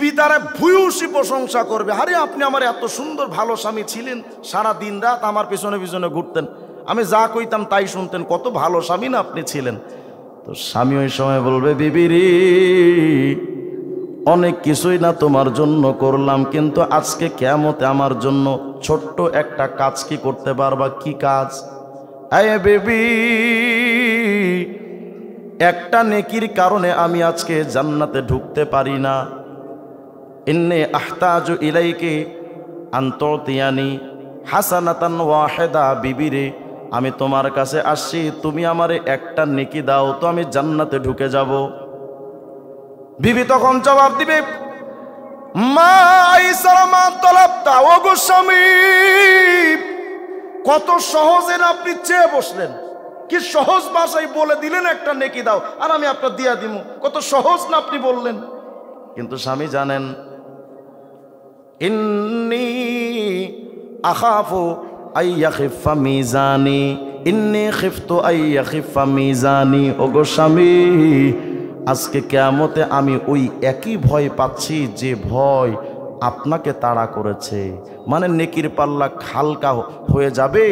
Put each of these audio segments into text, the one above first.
বিবি তারা ভূয়সী প্রশংসা করবে, আরে আপনি আমার এত সুন্দর ভালো স্বামী ছিলেন, সারা দিন রাত আমার পিছনে পিছনে ঘুরতেন, আমি যা কইতাম তাই শুনতেন, কত ভালো স্বামী না আপনি ছিলেন। তো স্বামী ওই সময় বলবে, বিবি রে অনেক কিছুই না তোমার জন্য করলাম, কিন্তু আজকে কিয়ামতে আমার জন্য ছোট্ট একটা কাজ কি করতে পারবা? কি কাজ? আয় বেবি, একটা নেকির কারণে আমি আজকে জান্নাতে ঢুকতে পারি না। ইন্নী আহতাজু ইলাইকি আন তুতিয়ানি হাসানাতান ওয়াহিদা। বিবিরে আমি তোমার কাছে আসছি, তুমি আমারে একটা নেকি দাও তো আমি জান্নাতে ঢুকে যাব। বিবি তখন জবাব দিবে, মা আইসারা মা তলাবতা, ও গো স্বামী, কত সহজে না আপনি চেয়ে বসলেন, কি সহজ ভাষায় বলে দিলেন একটা নেকি দাও আর আমি আপনার দিয়া দিব, কত সহজ না আপনি বললেন। কিন্তু স্বামী জানেন, ইন্নী আখাফু আইয়াখিফা মিজানি, ইন্নী খিফতু আইয়াখিফা মিজানি। ওগো স্বামী, আজকে কিয়ামতে আমি ওই একই ভয় পাচ্ছি যে ভয় আপনাকে তাড়া করেছে। মানে নেকির পাল্লা হালকা হয়ে যাবে,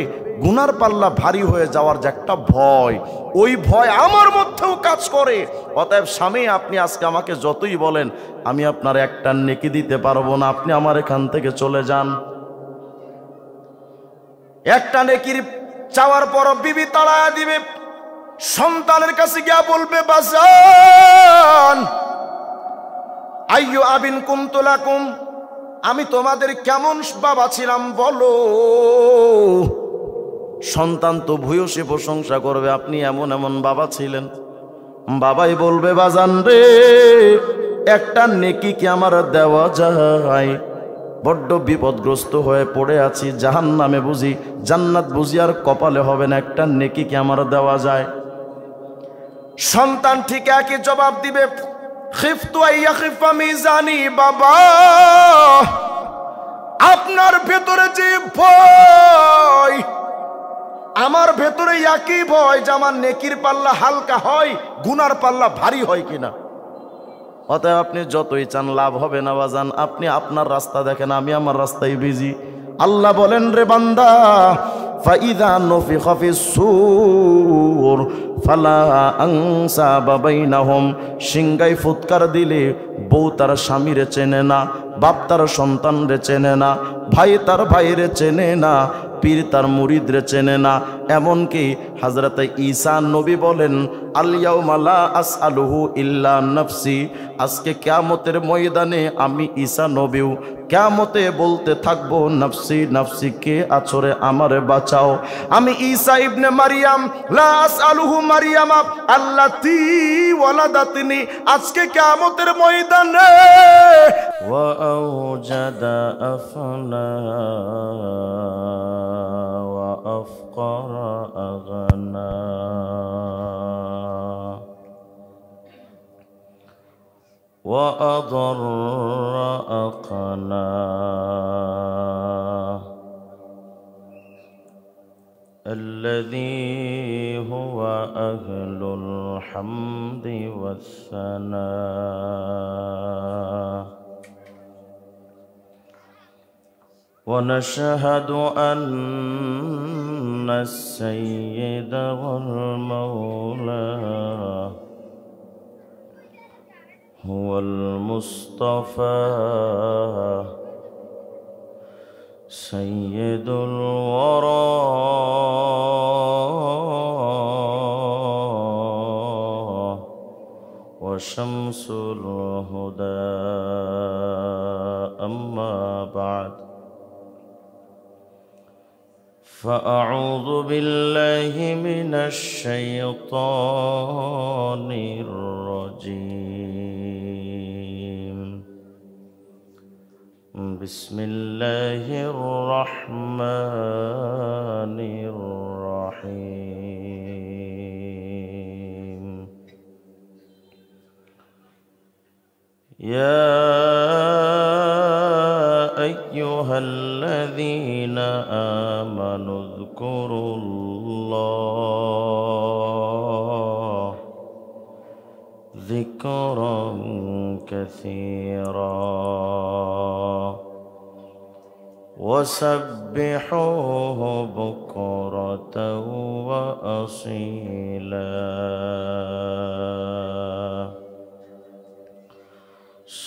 গুনার পাল্লা ভারী হয়ে যাওয়ার যে একটা ভয়, ওই ভয় আমার মধ্যেও কাজ করে। অতএব স্বামী, আপনি আজকে আমাকে যতই বলেন আমি আপনার একটা নেকি দিতে পারবো না, আপনি আমার এখান থেকে চলে যান। একটা নেকির চাওয়ার পর বিবি তাড়া দিবে, সন্তানের কাছে গিয়া বলবে, বাজান আইয়ু আবিন কুনতু লাকুম, আমি তোমাদের কেমন বাবা ছিলাম বলো। সন্তান তো ভূয়সী প্রশংসা করবে, আপনি এমন এমন বাবা ছিলেন। বাবাই বলবে, বাজান রে একটা নেকি কি আমার দেওয়া যায়? বড্ড বিপদগ্রস্ত হয়ে পড়ে আছি, জাহান্নামে বুঝি জান্নাত বুঝি আর কপালে হবে না, একটা নেকি কি আমার দেওয়া যায়? সন্তান ঠিক একই জবাব দিবে, খিফতু আইয়াখিফা মিজানি। বাবা, আপনার ভেতরে যে ভয়, আমার ভেতরে একই ভয় যে আমার নেকির পাল্লা হালকা হয়, গুনার পাল্লা ভারী হয় কিনা। অতএব আপনি যতই চান লাভ হবে না বাজান, আপনি আপনার রাস্তা দেখেন, আমি আমার রাস্তায় বিজি। আল্লাহ বলেন, রে বান্দা, ফাইদা নুফিখা ফিস-সূর ফালা আনসাবা বাইনাহুম, সিংগাই ফুৎকার দিলে বউ তার স্বামীরে চেনে না, বাপ তার সন্তানরে চেনে না, ভাই তার ভাইরে চেনে না, পীর তার মুরিদরে চেনে না। এমনকি হযরত ঈসা নবী বলেন, আল ইয়াউমা লা আসআলুহু ইল্লা নাফসি, আজকে কিয়ামতের ময়দানে আমি ঈসা নবীও কিয়ামতে বলতে থাকবো, নাফসি নাফসি, কে আছরে আমারে বাঁচাও। আমি ঈসা ইবনে মারিয়াম, লা আসআলুহু মারিয়ামা আল্লাতী ওয়ালাদাতনি, আজকে কিয়ামতের ময়দানে ওয়া আওজাদা আফনা ওয়া আফকারা আগনা, وأضر أقنا، الذي هو أهل الحمد والثناء. ونشهد أن السيد والمولى هو المصطفى سيد الورى وشمس الهدى. أما بعد، فأعوذ بالله من الشيطان الرجيم. بسم الله الرحمن الرحيم. يا أيها الذين آمنوا اذكروا الله ذكرا كثيرا وسبحوه بكرة وأصيلا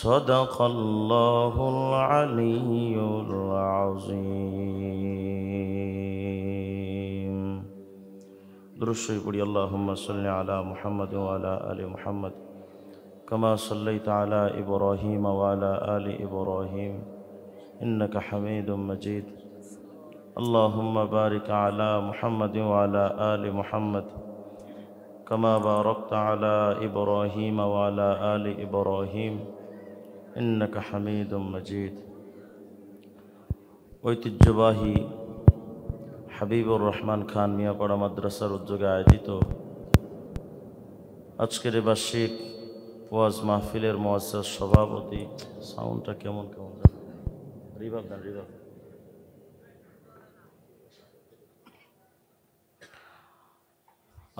صدق الله العلي العظيم درود شريف পড়ি اللهم صل على محمد وعلى آل محمد كما صليت على إبراهيم وعلى آل إبراهيم إنك حميد مجيد اللهم بارك على محمد وعلى آل محمد كما باركت على إبراهيم وعلى آل إبراهيم إنك حميد مجيد ঐতিহ্যবাহী হাবিবুর রহমান খান মিয়াপাড়া মাদ্রাসার উদ্যোগে আয়োজিত আজকের বার্ষিক ওয়াজ মাহফিলের মুআজ্জাজ সভাপতি সাউন্ডটা কেমন রিভাব দেন রিভাব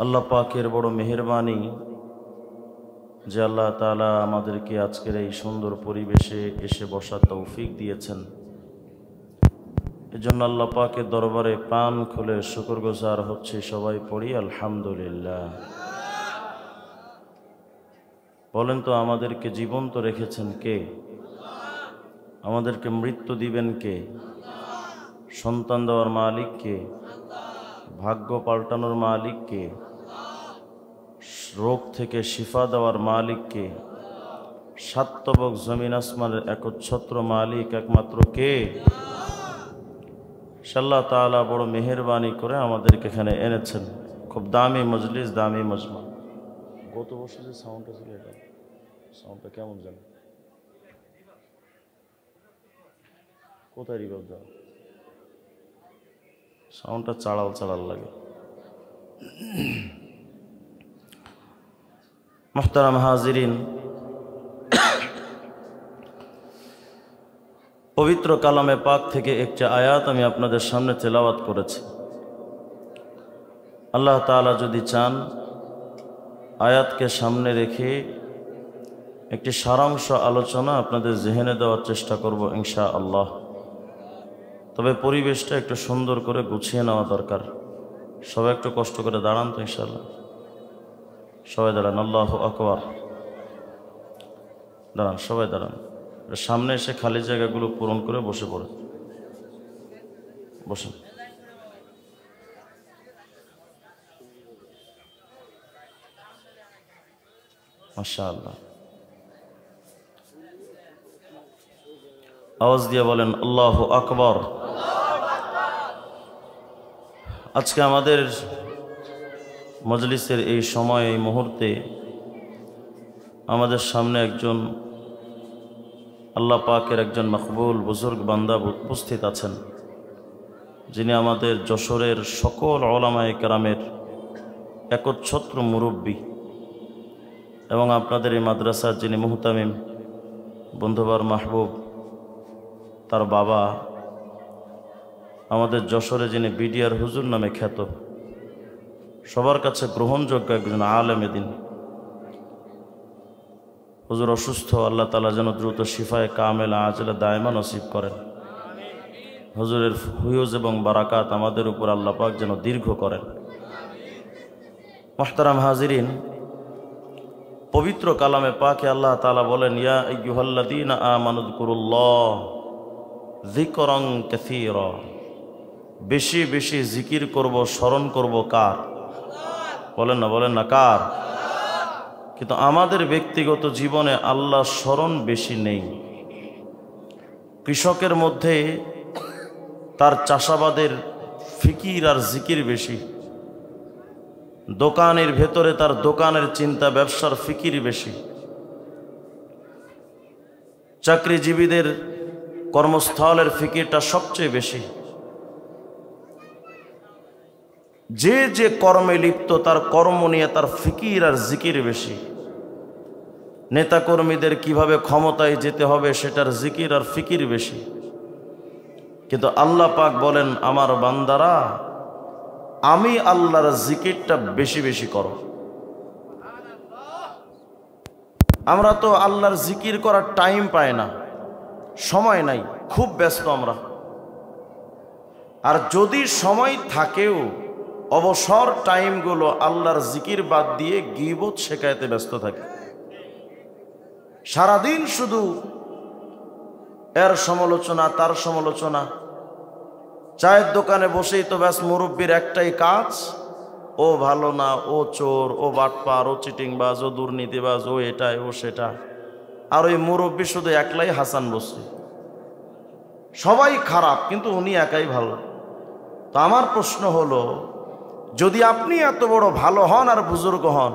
আল্লাহ পাকের বড় মেহেরবানি যে আল্লাহ তাআলা আমাদেরকে আজকের এই সুন্দর পরিবেশে এসে বসার তৌফিক দিয়েছেন। এজন্য আল্লাহ পাকের দরবারে প্রাণ খুলে শুকরগুজার হচ্ছে। সবাই পড়ি আলহামদুলিল্লাহ। বলেন তো আমাদেরকে জীবন্ত রেখেছেন কে? আমাদেরকে মৃত্যু দিবেন কে? সন্তান দেওয়ার মালিক কে? ভাগ্য পাল্টানোর মালিক কে? রোগ থেকে শিফা দেওয়ার মালিক কে? সাতবক জমিন আসমানের একচ্ছত্র মালিক একমাত্র কে? আল্লাহ তাআলা বড় মেহেরবানি করে আমাদেরকে এখানে এনেছেন। খুব দামি মজলিস, দামি মজমা। গত বছর যে সাউন্ডটা ছিল, এটা সাউন্ডটা কেমন জানো? কোথায় রিভাব দাও? সাউন্ডটা চাড়াল চাড়াল লাগে। মুহতারাম হাজিরিন, পবিত্র কালামে পাক থেকে একটি আয়াত আমি আপনাদের সামনে তেলাওয়াত করেছি। আল্লাহ তাআলা যদি চান আয়াতকে সামনে রেখে একটি সারাংশ আলোচনা আপনাদের জেহেনে দেওয়ার চেষ্টা করব ইনশাআল্লাহ। তবে পরিবেশটা একটু সুন্দর করে গুছিয়ে নেওয়া দরকার। সবাই একটু কষ্ট করে দাঁড়ান তো ইনশাআল্লাহ। সবাই দাঁড়ান, আল্লাহু আকবার। দাঁড়ান, সবাই দাঁড়ান। সামনে এসে খালি জায়গাগুলো পূরণ করে বসে পড়ে বসেন। মাশাআল্লাহ। আওয়াজ দিয়ে বলেন আল্লাহু আকবার। আজকে আমাদের মজলিসের এই সময়, এই মুহূর্তে আমাদের সামনে একজন আল্লাহ পাকের একজন মকবুল বুজুর্গ বান্দা উপস্থিত আছেন, যিনি আমাদের যশোরের সকল উলামায়ে কেরামের একচ্ছত্র মুরব্বী এবং আপনাদের এই মাদ্রাসার যিনি মুহতামিম, বন্ধুবার মাহবুব, তার বাবা, আমাদের যশোরে যিনি বিডিআর হুজুর নামে খ্যাত, সবার কাছে গ্রহণযোগ্য একজন আলেম দিন। হুজুর অসুস্থ, আল্লাহ তাআলা যেন দ্রুত শিফায়ে কামেলা আজলা দায়মা নসিব করেন। হুজুরের হুয়ুজ এবং বারাকাত আমাদের উপর আল্লাহ পাক যেন দীর্ঘ করেন। মুহতারাম হাজিরিন, পবিত্র কালামে পাকে আল্লাহ তাআলা বলেন, ইয়া আইয়ুহাল্লাযীনা আমানুযকুরুল্লাহ যিকরান কাসীরা। বেশি বেশি জিকির করব, স্মরণ করব কার? বলেন না কার? কিন্তু আমাদের ব্যক্তিগত জীবনে আল্লাহ স্মরণ বেশি নেই। কৃষকের মধ্যে তার চাষাবাদের ফিকির আর জিকির বেশি, দোকানের ভেতরে তার দোকানের চিন্তা, ব্যবসার ফিকির বেশি, চাকরিজীবীদের কর্মস্থলের ফিকিরটা সবচেয়ে বেশি। যে যে কর্মে লিপ্ত তার কর্ম নিয়ে তার ফিকির আর জিকির বেশি। নেতাকর্মীদের কিভাবে ক্ষমতায় যেতে হবে সেটার জিকির আর ফিকির বেশি। কিন্তু আল্লাহ পাক বলেন, আমার বান্দারা, আমি আল্লাহর জিকিরটা বেশি বেশি করো। আমরা তো আল্লাহর জিকির করার টাইম পাই না, সময় নাই, খুব ব্যস্ত আমরা। আর যদি সময় থাকেও অবসর টাইমগুলো আল্লাহর জিকির বাদ দিয়ে গীবত শেখায়তে ব্যস্ত থাকে। সারাদিন শুধু এর সমালোচনা তার সমালোচনা। চায়ের দোকানে বসেই তো ব্যাস মুরব্বীর একটাই কাজ, ও ভালো না, ও চোর, ও বাটপার, ও চিটিংবাজ, ও দুর্নীতিবাজ, ও এটাই ও সেটা। আর ওই মুরব্বী শুধু একলাই হাসান বসরি, সবাই খারাপ কিন্তু উনি একাই ভালো। তো আমার প্রশ্ন হলো, যদি আপনি এত বড় ভালো হন আর বুজুর্গ হন,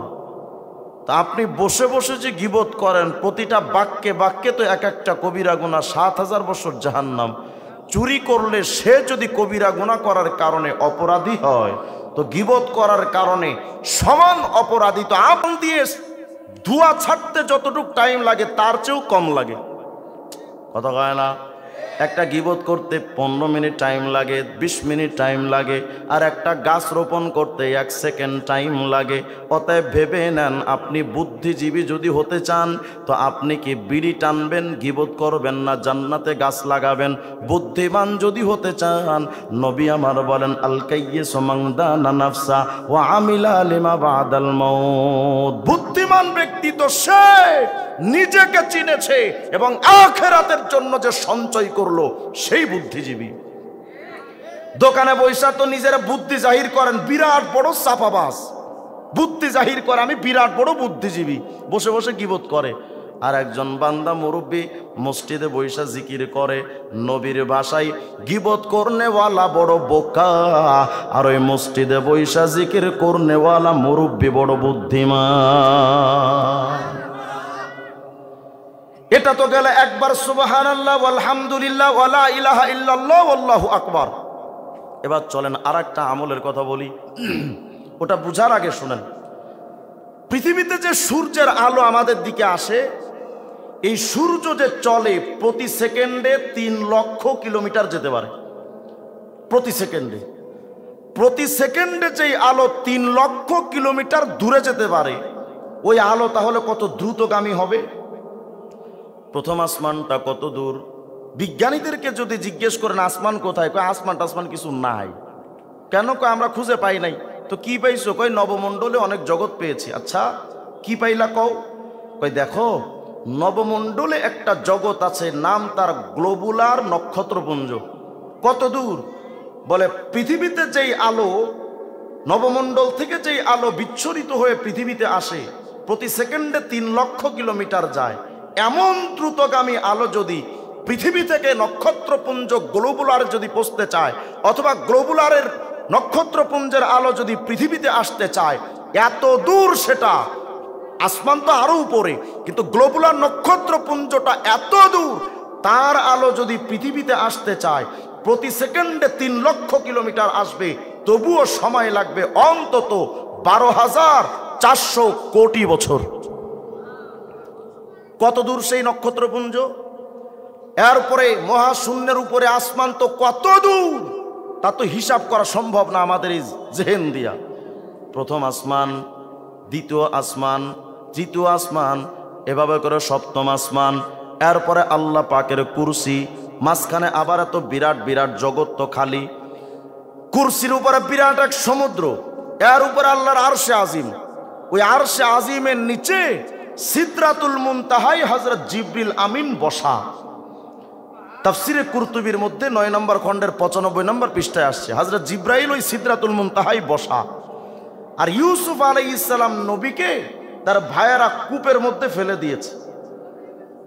তা আপনি বসে বসে যে গীবত করেন, প্রতিটা বাক্যে বাক্যে তো এক একটা কবিরা গুনাহ, ৭,০০০ বছর জাহান্নাম। চুরি করলে সে যদি কবিরা গুনাহ করার কারণে অপরাধী হয়, তো গীবত করার কারণে সমান অপরাধী। তো আপন দিয়ে ধোঁয়া ছাড়তে যতটুকু টাইম লাগে তার চেয়েও কম লাগে। কথা কয় না? একটা গীবত করতে 15 মিনিট টাইম লাগে, 20 মিনিট টাইম লাগে, আর একটা গাছ রোপণ করতে 1 সেকেন্ড টাইম লাগে। অতএব ভেবে নেন, আপনি বুদ্ধিজীবী যদি হতে চান, তো আপনি কি বিড়ি টানবেন, গীবত করবেন, না জান্নাতে গাছ লাগাবেন? বুদ্ধিমান যদি হতে চান, নবী আমার বলেন, আল কাইয়িসু মান দানা নাফসা ওয়া আমিলা লিমা বাদাল মাউত। বুদ্ধিমান ব্যক্তি তো সে নিজেকে চিনেছে এবং আখিরাতের জন্য যে সঞ্চয় করলো, সেই বুদ্ধিজীবী। দোকানে বৈশা তো নিজের বুদ্ধি জাহির করেন, বিরাট বড় চাপাবাজ, বুদ্ধি জাহির করে আমি বিরাট বড় বুদ্ধিজীবী, বসে বসে গীবত করে। আর একজন বান্দা মুরব্বী মসজিদে বৈশা জিকির করে, নবীর ভাষায় গীবত করনেওয়ালা বড় বোকা, আর ওই মসজিদে বৈশা জিকির করনেওয়ালা মুরব্বী বড় বুদ্ধিমান। এটা তো গেলে একবার সুবহানাল্লাহ আলহামদুলিল্লাহ ওয়ালা ইলাহা ইল্লাল্লাহ আল্লাহু আকবার। এবার চলেন আর একটা আমলের কথা বলি, ওটা বুঝার আগে শুনেন। পৃথিবীতে যে সূর্যের আলো আমাদের দিকে আসে, এই সূর্য যে চলে প্রতি সেকেন্ডে 3 লক্ষ কিলোমিটার যেতে পারে। প্রতি সেকেন্ডে, প্রতি সেকেন্ডে যেই আলো 3 লক্ষ কিলোমিটার দূরে যেতে পারে, ওই আলো তাহলে কত দ্রুতগামী হবে? প্রথম আসমানটা কত দূর? বিজ্ঞানীদেরকে যদি জিজ্ঞেস করেন আসমান কোথায়, কয় আসমান টাসমান কিছু নাই। কেন? কয় আমরা খুঁজে পাই নাই। তো কি পাইছো? কয় নবমণ্ডলে অনেক জগৎ পেয়েছি। আচ্ছা কি পাইলা কও? কয় দেখো, নবমণ্ডলে একটা জগৎ আছে, নাম তার গ্লোবুলার নক্ষত্রপুঞ্জ। কত দূর? বলে পৃথিবীতে যেই আলো, নবমণ্ডল থেকে যেই আলো বিচ্ছুরিত হয়ে পৃথিবীতে আসে, প্রতি সেকেন্ডে 3 লক্ষ কিলোমিটার যায়। এমন দ্রুতগামী আলো যদি পৃথিবী থেকে নক্ষত্রপুঞ্জ গ্লোবুলার যদি পৌঁছতে চায়, অথবা গ্লোবুলারের নক্ষত্রপুঞ্জের আলো যদি পৃথিবীতে আসতে চায়, এত দূর সেটা। আসমান তো আরো উপরে, কিন্তু গ্লোবুলার নক্ষত্রপুঞ্জটা এত দূর, তার আলো যদি পৃথিবীতে আসতে চায়, প্রতি সেকেন্ডে 3 লক্ষ কিলোমিটার আসবে, তবুও সময় লাগবে অন্তত 12,400 কোটি বছর। কত দূর সেই নক্ষত্রপুঞ্জ? এরপরে মহাশূন্যের উপরে আসমান তো কত দূর, তা তো হিসাব করা সম্ভব না আমাদের এই জেহেন দিয়া। প্রথম আসমান, দ্বিতীয় আসমান, তৃতীয় আসমান, এভাবে করে সপ্তম আসমান। এরপরে আল্লাহ পাকের কুরসি, মাঝখানে আবার এত বিরাট বিরাট জগৎ তো খালি। কুরসির উপরে বিরাট এক সমুদ্র, এর উপরে আল্লাহর আরশে আজিম। ওই আরশে আজিমের নিচে সিদরাতুল মুনতাহায় হযরত জিবরিল আমিন বসা। তাফসিরে কুরতুবির মধ্যে 9 নম্বর খণ্ডের 95 নম্বর পৃষ্ঠায় আসছে, হযরত জিবরাইল ওই সিদরাতুল মুনতাহায় বসা। আর ইউসুফ আলাইহিস সালাম নবীকে তার ভাইয়েরা কূপের মধ্যে ফেলে দিয়েছে।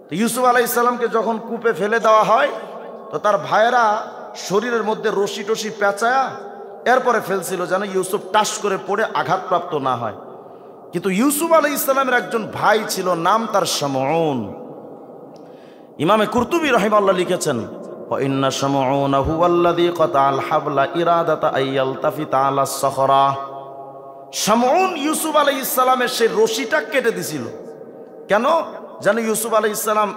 তো ইউসুফ আলাইহিস সালামকে যখন কূপে ফেলে দেওয়া হয়, তো তার ভাইয়েরা শরীরের মধ্যে রশি টসি পেঁচায়া এরপরে ফেলছিল, যেন ইউসুফ টাস করে পড়ে আঘাতপ্রাপ্ত না হয়। কিন্তু ইউসুফ আলাইহিস সালামের একজন ভাই ছিল, নাম তার শামউন। ইমামে কুরতুবী রাহিমাহুল্লাহ লিখেছেন, ওয়া ইন্না শামউন হুয়াল্লাযী কাতাল হাবলা ইরাদাতা আইয়ালতাফিতা আলাস সাখরা। শামউন ইউসুফ আলাইহিস সালামের সেই রশিটা কেটে দিছিল। কেন? যেন ইউসুফ আলাইহিস সালাম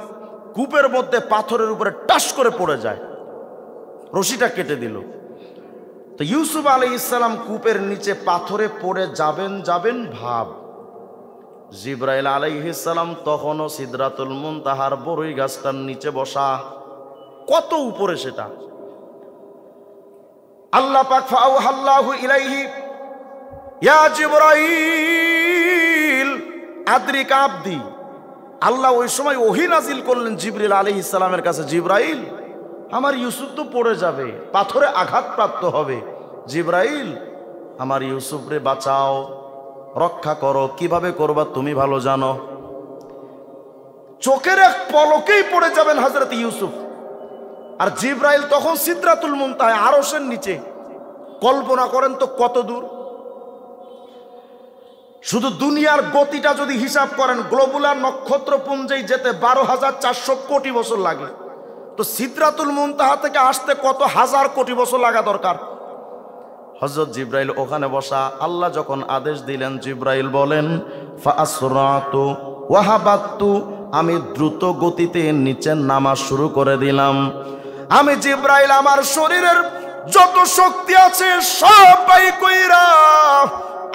কূপের মধ্যে পাথরের উপরে টাস করে পড়ে যায়, রশিটা কেটে দিল। তো ইউসুফ আলাইহিস সালাম কূপের নিচে পাথরে পড়ে যাবেন ভাব। জিবরাইল আলাইহিস সালাম তখনও সিদরাতুল মুনতাহার বড়ই গাছটার নিচে বসা। কত উপরে সেটা! আল্লাহ পাক ফাআওহাল্লাহু ইলাইহি ইয়া জিবরাইল আদরিকা আবদি। আল্লাহ ওই সময় ওহী নাজিল করলেন জিবরিল আলাইহিস সালামের কাছে, জিবরাইল আমার ইউসুফ তো পড়ে যাবে, পাথরে আঘাতপ্রাপ্ত হবে, জিবরাইল আমার ইউসুফরে বাঁচাও, রক্ষা করো। কিভাবে করবা তুমি ভালো জানো। চোখের এক পলকেই পড়ে যাবেন হযরত ইউসুফ। আর জিবরাইল তখন সিদরাতুল মুনতাহা আরশের নিচে। কল্পনা করেন তো কত দূর। শুধু দুনিয়ার গতিটা যদি হিসাব করেন, গ্লোবুলার নক্ষত্রপুঞ্জেই যেতে 12,400 কোটি বছর লাগে, তো সিদরাতুল মুনতাহা থেকে আসতে কত হাজার কোটি বছর লাগা দরকার। হযরত জিবরাইল ওখানে বসা। আল্লাহ যখন আদেশ দিলেন, জিবরাইল বলেন ফাআসরাতু ওয়াহাবাতু, আমি দ্রুত গতিতে নিচে নামা শুরু করে দিলাম। আমি জিবরাইল আমার শরীরের যত শক্তি আছে সব বাই কইরা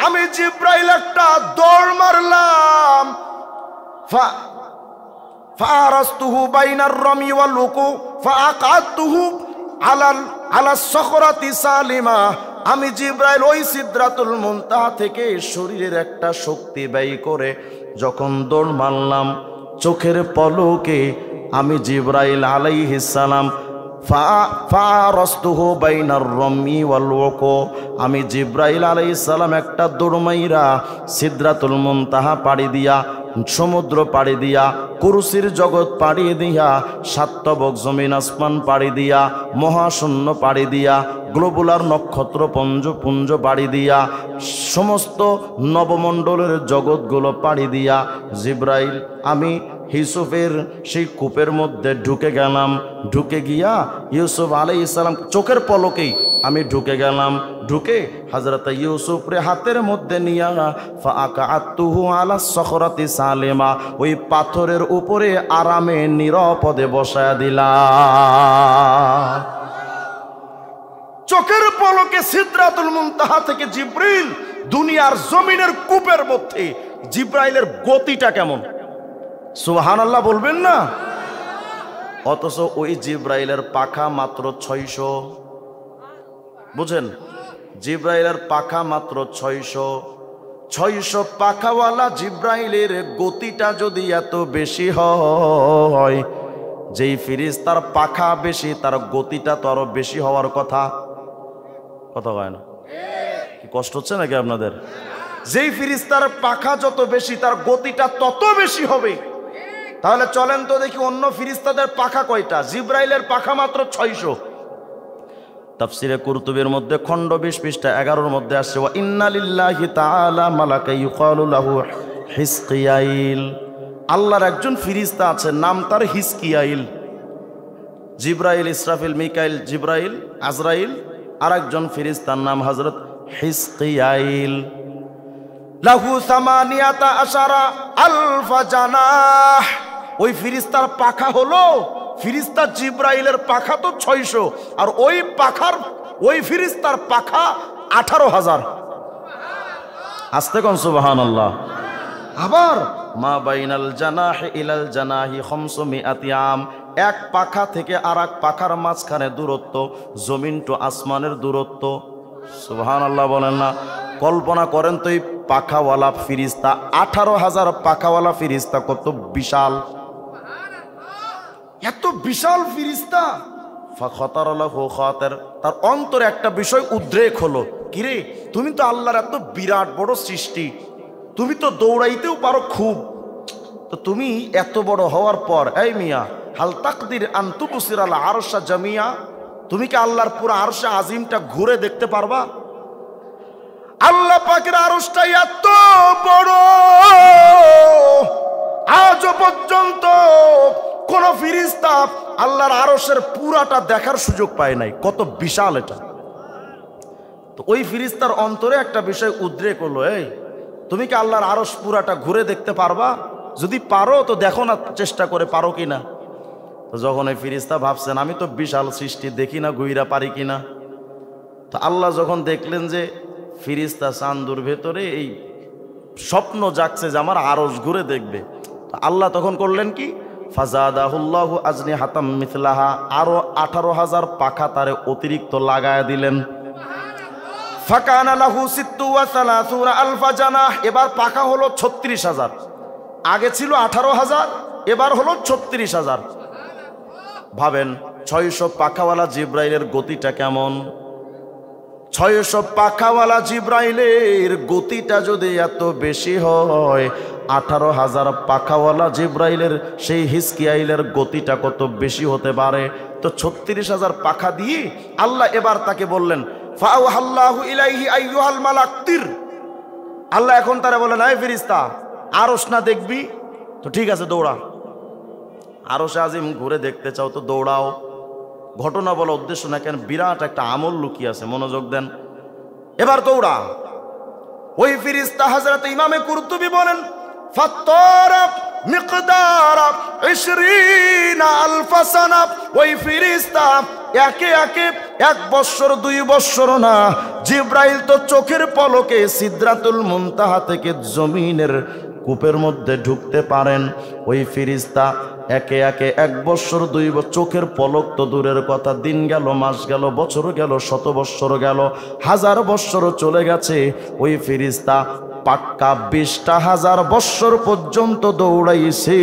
আমি জিবরাইল একটা দৌড় মারলাম। ফারাস্তুহু বাইনার রামি ওয়াল লুকু ফাআকাতুহু আলা সখরাতি সালিমা। আমি জিবরাইল ওই সিদরাতুল মুনতাহা থেকে শরীরের একটা শক্তি ব্যয় করে যখন দৌড় মারলাম, চোখের পলকে আমি জিবরাইল আলাইহিস সালাম ফারাস্তুহু বাইনার রামি ওয়াল লুকু, আমি জিবরাইল আলাইহিস সালাম একটা দৌড় মাইরা সিদরাতুল মুনতাহা পাড়ি দিয়া, সমুদ্র পাড়ি দিয়া, কুরসির জগৎ পাড়ি দিয়া, সাতবক জমিন আসমান পাড়ি দিয়া, মহাশূন্য পাড়ি দিয়া, গ্লোবুলার নক্ষত্র পুঞ্জ পাড়ি দিয়া, সমস্ত নবমণ্ডলের জগৎগুলো পাড়ি দিয়া জিবরাইল আমি ইউসুফের সেই কূপের মধ্যে ঢুকে গেলাম। ঢুকে গিয়া ইউসুফ আলাইহিস সালাম চোখের পলকেই আমি ঢুকে গেলাম। ঢুকে হযরত ইউসুফরে হাতের মধ্যে নিয়া ফাআকাতুহু আলা সখরাতি সালিমা, ওই পাথরের উপরে আরামে নিরাপদে বসায়া দিলাম। চোখের পলকে সিদরাতুল মুনতাহা থেকে জিবরিল দুনিয়ার জমিনের কূপের মধ্যে। জিবরাইলের গতিটা কেমন সুবহানাল্লাহ বলবেন না। অথচ ওই জিবরাইলের পাখা মাত্র 600। বুঝেন, জিবরাইলের পাখা মাত্র 600 পাখাওয়ালা জিবরাইলের গতিটা যদি এত বেশি হয়, যেই ফেরেশতার পাখা বেশি তার গতিটা তো আরো বেশি হওয়ার কথা। কথা হয় না? কি কষ্ট হচ্ছে নাকি আপনাদের? যেই ফেরেশতার পাখা যত বেশি তার গতিটা তত বেশি হবে। তাহলে চলেন তো দেখি অন্য ফেরেশতাদের পাখা কয়টা। জিবরাইলের পাখা মাত্র 600। তাফসিরে কুরতুবির মধ্যে খণ্ড 20 পৃষ্ঠা 11-র মধ্যে আসছে ওয়া ইন্না লিল্লাহি তাআলা মালাকা ইউকালু লাহু হিসকিয়াইল। আল্লাহর একজন ফেরেশতা আছে, নাম তার হিসকিয়াইল। জিবরাইল, ইসরাফিল, মিকাইল, জিবরাইল, আজরাইল, আর একজন ফেরেশতার নাম হযরত হিসকিয়াইল। লাহু 18,000 জানাহ। ওই ফেরেশতার পাখা হলো, ফেরেশতা জিবরাইলের পাখা তো 600, আর ওই ফেরেশতার পাখা 18,000। আস্তে কোন সুবহানাল্লাহ। আবার মা বাইনাল জানাহি ইলাল জানাহি 500 আম। এক পাখা থেকে আর এক পাখার মাঝখানে দূরত্ব জমিন টু আসমানের দূরত্ব। সুবহানাল্লাহ বলেন না। কল্পনা করেন তো এই পাখাওয়ালা ফেরেশতা, 18,000 পাখাওয়ালা ফেরেশতা কত বিশাল। এত বিশাল ফেরেশতা। ফাখাতার লাহু খাতির, তার অন্তরে একটা বিষয় উদ্রেক হলো, কিরে তুমি তো আল্লাহর এত বিরাট বড় সৃষ্টি, তুমি তো দৌড়াইতেও পারো খুব, তো তুমি এত বড় হওয়ার পর এই মিয়া হাল তাকদির আন তুবসিরাল আরশা জামিয়া, তুমি কি আল্লাহর পুরো আরশে আজিমটা ঘুরে দেখতে পারবা? আল্লাহ পাকের আরশটা এত বড়, আজ পর্যন্ত কোন ফেরেশতা আল্লাহর আরশের পুরাটা দেখার সুযোগ পায় নাই। কত বিশাল এটা। তো ওই ফেরেশতার অন্তরে একটা বিষয় উদ্রেক হলো, এই তুমি কি আল্লাহর আরশ পুরাটা ঘুরে দেখতে পারবা? যদি পারো তো দেখো না, চেষ্টা করে পারো কিনা। তো যখন ওই ফেরেশতা ভাবছেন আমি তো বিশাল সৃষ্টি, দেখি না ঘুইরা পারি কিনা। তো আল্লাহ যখন দেখলেন যে ফেরেশতা চান্দুর ভেতরে এই স্বপ্ন জাগছে যে আমার আরশ ঘুরে দেখবে, তো আল্লাহ তখন করলেন কি, ফাজাদাহুল্লাহু আজনিহাতাম মিথলাহা, আরো 18,000 পাখা তারে অতিরিক্ত লাগায় দিলেন। ফাকানা লাহু সিত্তু ওয়া সালাসুনা আলফা জানাহ, এবার পাখা হলো ৩৬,০০০। আগে ছিল ১৮,০০০, এবার হলো ৩৬,০০০। ভাবেন ৬০০ পাখাওয়ালা জিব্রাইলের গতিটা কেমন। ৬০০ পাখাওয়ালা জিব্রাইলের গতিটা যদি এত বেশি হয়, ১৮,০০০ পাখাওয়ালা জিব্রাইলের সেই হিজকিয়াইলের গতিটা কত বেশি হতে পারে। তো ৩৬,০০০ পাখা দিয়ে আল্লাহ এবার তাকে বললেন ফাআওহাল্লাহু ইলাইহি আইয়ুহাল মালাক তির। আল্লাহ এখন তারা বলেন, এই ফেরেশতা আরশ না দেখবি? তো ঠিক আছে, দৌড়া। আরশে আজিম ঘুরে দেখতে চাও তো দৌড়াও। ঘটনা বলা উদ্দেশ্য না, কেন বিরাট একটা আমল লুকিয়ে আছে, মনোযোগ দেন। এবার দৌড়া। ওই ফেরেশতা হযরত ইমামে কুরতুবী বলেন ফাত্তারা মিকদারা ২০,০০০ সানা। ওই ফেরেশতা একে একে ১ বৎসর ২ বৎসর না, জিব্রাইল তো চোখের পলকে সিদরাতুল মুনতাহা থেকে জমিনের কূপের মধ্যে ঢুকতে পারেন। ওই ফেরেশতা একে একে ১ বৎসর ২ বৎসর, চোখের পলক তো দূরের কথা, দিন গেল, মাস গেল, বছর গেল, শত বৎসর গেল, ১০০০ বৎসর চলে গেছে। ওই ফেরেশতা পাক্কা ২০টা ১০০০ বৎসর পর্যন্ত দৌড়াইছে।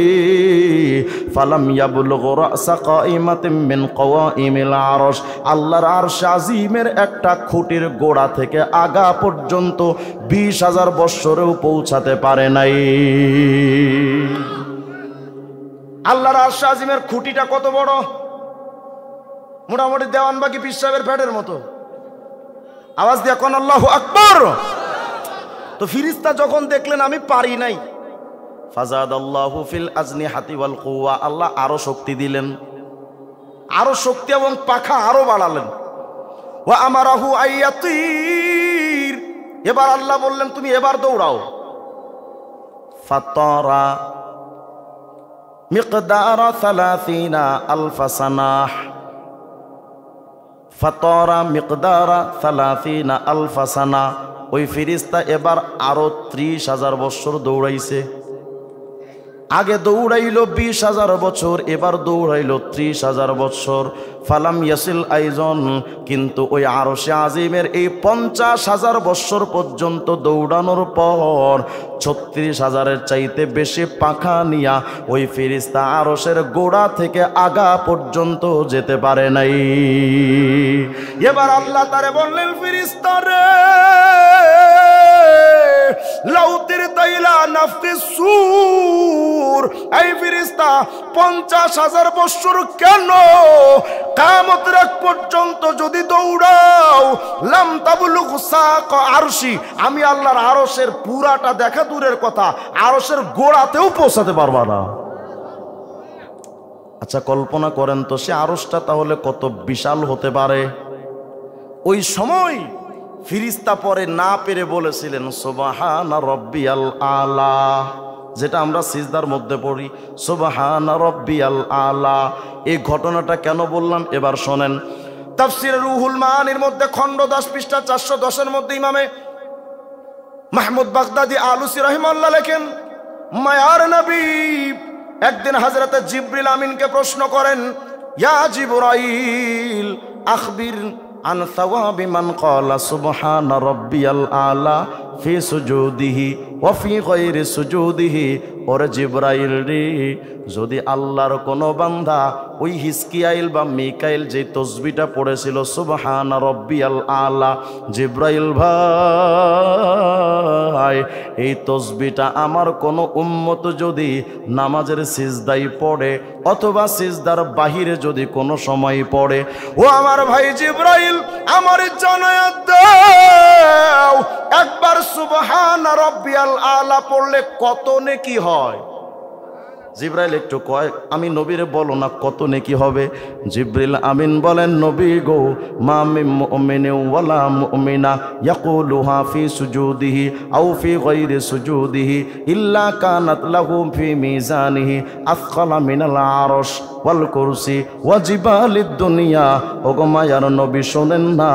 ফালাম ইয়াবলুগ রাসা কাইমাতিন মিন কাওয়াইমিল আরশ, আল্লাহর আরশ আজিমের একটা খুঁটির গোড়া থেকে আগা পর্যন্ত ২০,০০০ বৎসরেও পৌঁছাতে পারে নাই। আল্লাহর আরশ আজিমের খুঁটিটা কত বড়? মোটামুটি দেওয়ানবাগি পীর সাহেবের ফ্যাটের মতো। আওয়াজ দিয়া কোন আল্লাহু আকবার। তো ফেরেশতা যখন দেখলেন আমি পারি নাই, ফাজাদাল্লাহু ফিল আজনিহাতি ওয়াল কুওয়া, আল্লাহ আরো শক্তি দিলেন, আরো শক্তি এবং পাখা আরো বাড়ালেন। ওয়া আমারাহু আইয়াতির, এবার আল্লাহ বললেন তুমি এবার দৌড়াও। ফাতারা মিকদারা ৩০,০০০ সানাহ, ফাতারা মিকদারা ৩০,০০০ সানা। ওই ফেরেশতা এবার আরো ৩০,০০০ বছর দৌড়াইছে। আগে দৌড়াইল ২০,০০০ বছর, এবার দৌড়াইল ৩০,০০০ বছর। ফালাম ইয়াসিল আইজন, কিন্তু ওই আরশে আজিমের এই ৫০,০০০ বছর পর্যন্ত দৌড়ানোর পর ৩৬,০০০-এর চাইতে বেশি পাখা নিয়া ওই ফেরেশতা আরশের গোড়া থেকে আগা পর্যন্ত যেতে পারে নাই। এবার আল্লাহ তারে বললেন, ফেরেশতা রে লাউতির তাইলা নাফখিস সূর, এই ফেরেশতা ৫০,০০০ বছর কেন, কিয়ামতের আগ পর্যন্ত যদি দৌড়াও, লাম তাবলুগ সাক আরশি, আমি আল্লাহর আরশের পুরাটা দেখা দূরের কথা, আরশের গোড়াতেও পৌঁছাতে পারবা না। আচ্ছা কল্পনা করেন তো সে আরশটা তাহলে কত বিশাল হতে পারে। ওই সময় ফেরেশতা পরে না পেরে বলেছিলেন সুবহানা রাব্বিয়াল আলা, যেটা আমরা সিজদার মধ্যে পড়ি, সুবহানা রাব্বিয়াল আলা। এই ঘটনাটা কেন বললাম এবার শোনেন। তাফসীরে রুহুল মাআনির মধ্যে খণ্ড 10 পৃষ্ঠা 410-এর মধ্যে ইমামে মাহমুদ বাগদাদি আলুসি রাহিমাহুল্লাহ লেখেন, মায়ার নবী একদিন হযরত জিবরিল আমিনকে প্রশ্ন করেন, ইয়া জিবরাইল আখবির আন সাওয়াবি মান ক্বালা সুবহানা রাব্বিয়াল আলা ফি সুজুদিহি ওয়া ফি গায়রি সুজুদিহি। ওরে জিবরাইল রে, যদি আল্লাহর কোনো বান্দা ওই হিজকিয়াইল বা মিকাইল যে তসবিহটা পড়েছিল সুবহানা রাব্বিয়াল আলা, জিবরাইল ভাই এই তসবিহটা আমার কোনো উম্মত যদি নামাজের সিজদায় পড়ে অথবা সিজদার বাহিরে যদি কোনো সময় পড়ে, ও আমার ভাই জিবরাইল আমার জানায়া দাও একবার সুবহানা রাব্বিয়াল আলা পড়লে কত নেকি হয়। জিবরাইল একটু কয়, আমি নবীরে বলো না কত নেকি হবে। জিবরিল আমিন বলেন, নবী গো, মা মিন মুমিনিন ওয়ালা মুমিনা ইয়াকুলুহা ফি সুজুদিহি আও ফি গায়রি সুজুদিহি ইল্লা কানাত লাহু ফি মিজানিহি আথকালা মিনাল আরশ ওয়াল কুরসি ওয়া জিবালিদ দুনিয়া। ওগো মায়ার নবী শোনেন না,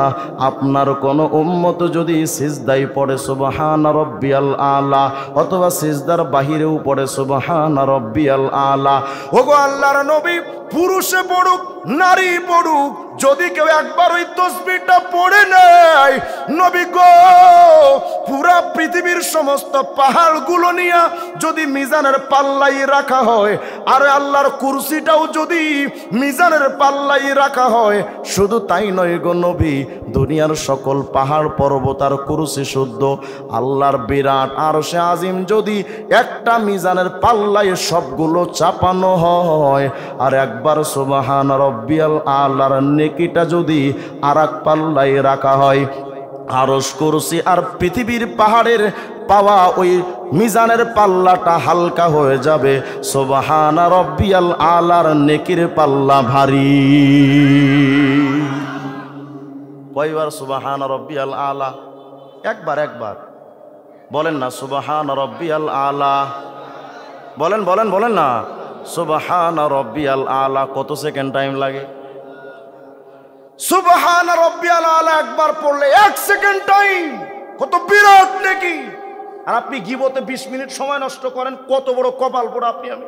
আপনার কোন উম্মত যদি সিজদায় পড়ে সুবহানা রাব্বিয়াল আলা অথবা সিজদার বাহিরেও পড়ে সুবহানা রাব্বিয়াল আলা, ওগো আল্লাহর নবী পুরুষে পড়ুক নারী পড়ুক, যদি কেউ একবার ওই তাসবিহটা পড়ে নেয়, নবী গো পুরা পৃথিবীর সমস্ত পাহাড়গুলো নিয়ে যদি মিজানের পাল্লাই রাখা হয়, আর আল্লাহর কুরসিটাও যদি মিজানের পাল্লাই রাখা হয়, শুধু তাই নয় গো নবী, দুনিয়ার সকল পাহাড় পর্বত আর কুরসি শুদ্ধ আল্লাহর বিরাট আরশে আজিম যদি একটা মিজানের পাল্লায় সবগুলো চাপানো হয়, আর একবার সুবহান রব্বিয়াল আলার নেকিটা যদি আর এক পাল্লায় রাখা হয়, আরশ কুরসি আর পৃথিবীর পাহাড়ের পাওয়া ওই মিজানের পাল্লাটা হালকা হয়ে যাবে। সুবহান রব্বিয়াল আলার নেকির পাল্লা ভারী। কয়বার সুবহান রব্বিয়াল আলা? একবার, একবার বলেন না সুবহান রব্বিয়াল আলা, বলেন বলেন বলেন না সুবহান রব্বিয়াল আলা। কত সেকেন্ড টাইম লাগে? সুবহান রব্বিয়াল আলা একবার পড়লে 1 সেকেন্ড টাইম। কত বিরাট নেকি! আর আপনি গীবতে 20 মিনিট সময় নষ্ট করেন, কত বড় কপাল পোড়া আপনি। আমি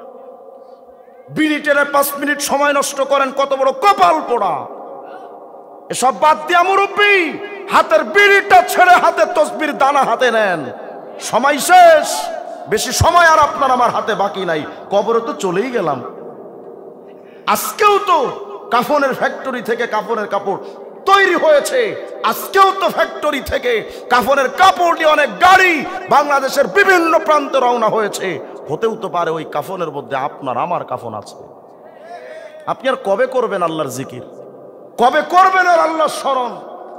বিড়ি টেনে 5 মিনিট সময় নষ্ট করেন, কত বড় কপাল পোড়া। এসব বাদ দিয়া মুরব্বী, হাতের বিড়িটা ছেড়ে হাতে তাসবির দানা হাতে নেন। সময় শেষ, বেশি সময় আর আপনার আমার হাতে বাকি নাই। কবরে তো চলেই গেলাম। আজকেও তো কাফনের ফ্যাক্টরি থেকে কাফনের কাপড় তৈরি হয়েছে, আজকেও তো ফ্যাক্টরি থেকে কাফনের কাপড় নিয়ে অনেক গাড়ি বাংলাদেশের বিভিন্ন প্রান্তে রওনা হয়েছে। হতেও তো পারে ওই কাফনের মধ্যে আপনার আমার কাফন আছে। আপনি আর কবে করবেন আল্লাহর জিকির? কবে করবেন আর আল্লাহর স্মরণ?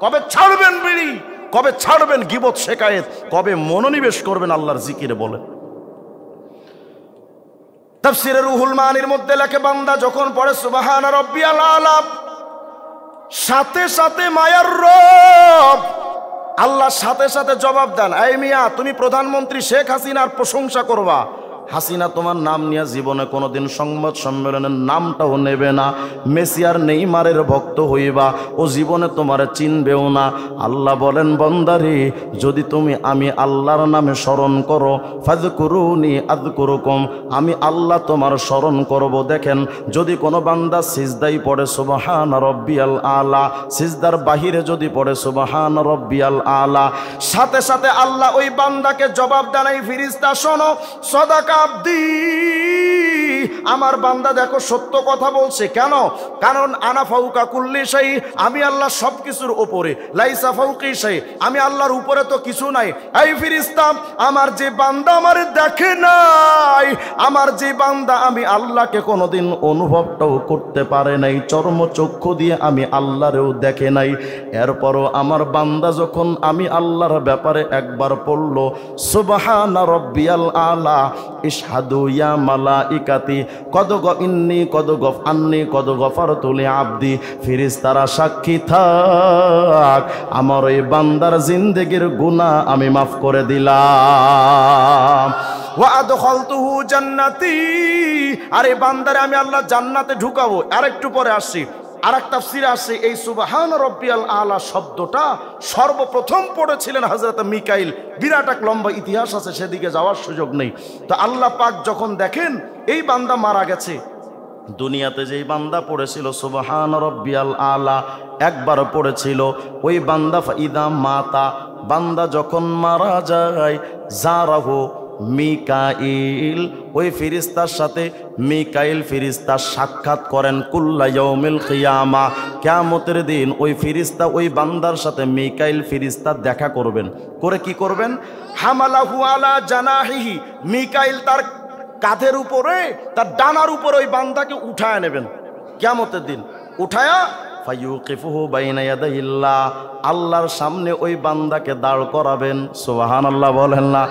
কবে ছাড়বেন বিড়ি? কবে ছাড়বেন গীবত শেকায়েত? কবে মনোনিবেশ করবেন আল্লাহর জিকিরে? বলেন। তাফসীরে রুহুল মানির মধ্যে লেখে, বান্দা যখন পড়ে সুবহান রব্বিয়াল আলা, সাথে সাথে মায়ার রব আল্লাহ সাথে সাথে জবাব দেন, এই মিয়া তুমি প্রধানমন্ত্রী শেখ হাসিনার প্রশংসা করবা, হাসিনা তোমার নাম নিয়ে জীবনে কোনোদিন সংবাদ সম্মেলনের নামটাও নেবে না, মেসি আর নেইমারের ভক্ত হইবা, ও জীবনে তোমার চিনবেও না। আল্লাহ বলেন, বান্দারে যদি তুমি আমি আল্লাহর নামে স্মরণ করো, ফাযকুরুনি আযকুরুকুম, আমি আল্লাহ তোমার স্মরণ করব। দেখেন, যদি কোনো বান্দা সিজদাই পড়ে সুবহান রব্বিয়াল আলা, সিজদার বাহিরে যদি পড়ে সুবহান রব্বিয়াল আলা, সাথে সাথে আল্লাহ ওই বান্দাকে জবাব দেন, এই ফেরেশতা শোনো, সাদাকা আব্দি, আমার বান্দা দেখো সত্য কথা বলছে। কেন? কারণ আনা ফাউকা কুল্লি শাই, আমি আল্লাহ সবকিছুর উপরে, লাইসা ফাউকি শাই, আমি আল্লাহর উপরে তো কিছু নাই। এই ফেরেশতা, আমার যে বান্দা আমারে দেখে নাই, আমার যে বান্দা আমি আল্লাহকে কোনোদিন অনুভবটাও করতে পারে নাই, চর্মচক্ষু দিয়ে আমি আল্লাহরেও দেখে নাই, এরপরও আমার বান্দা যখন আমি আল্লাহর ব্যাপারে একবার পড়ল সুবহান রব্বিয়াল আলা, ইশহাদু ইয়া মালাইকাতি কদ ইন্নী কদ গফ আন্নী কদ গফারতু লি আবদি, ফেরেশতারা সাক্ষী থাক, আমার এই বান্দার জিন্দেগির গুনাহ আমি মাফ করে দিলাম। ওয়া আদখালতুহু জান্নাতি, আরে বান্দারে আমি আল্লাহ জান্নাতে ঢুকাবো। আরেকটু পরে আসছি, আরেক তাফসীরে আসছে এই সুবহান রব্বিয়াল আলা শব্দটা সর্বপ্রথম পড়েছিলেন হযরত মিকাইল। বিরাট এক লম্বা ইতিহাস আছে, সেদিকে যাওয়ার সুযোগ নেই। তো আল্লাহ পাক যখন দেখেন এই বান্দা মারা গেছে, দুনিয়াতে যেই বান্দা পড়েছিল সুবহান রব্বিয়াল আলা, একবার পড়েছিল, ওই বান্দা ফাইদা মাতা, বান্দা যখন মারা যায়, জারাহু মিকাইল, ওই ফেরেশতার সাথে মিকাইল ফেরেশতা সাক্ষাৎ করেন কুল্লা ইয়াউমিল কিয়ামা, কিয়ামতের দিন ওই ফেরেশতা ওই বান্দার সাথে মিকাইল ফেরেশতা দেখা করবেন। করে কি করবেন? হামালাহু আলা জানাহিহি, মিকাইল তার কাঁধের উপরে, তার ডানার উপরে ওই বান্দাকে উঠায় নেবেন কিয়ামতের দিন। উঠায়া ফায়ুকিফুহু বাইনা ইয়াদাইল্লাহ, আল্লাহর সামনে ওই বান্দাকে দাঁড় করাবেন। সুবহানাল্লাহ বলেন না?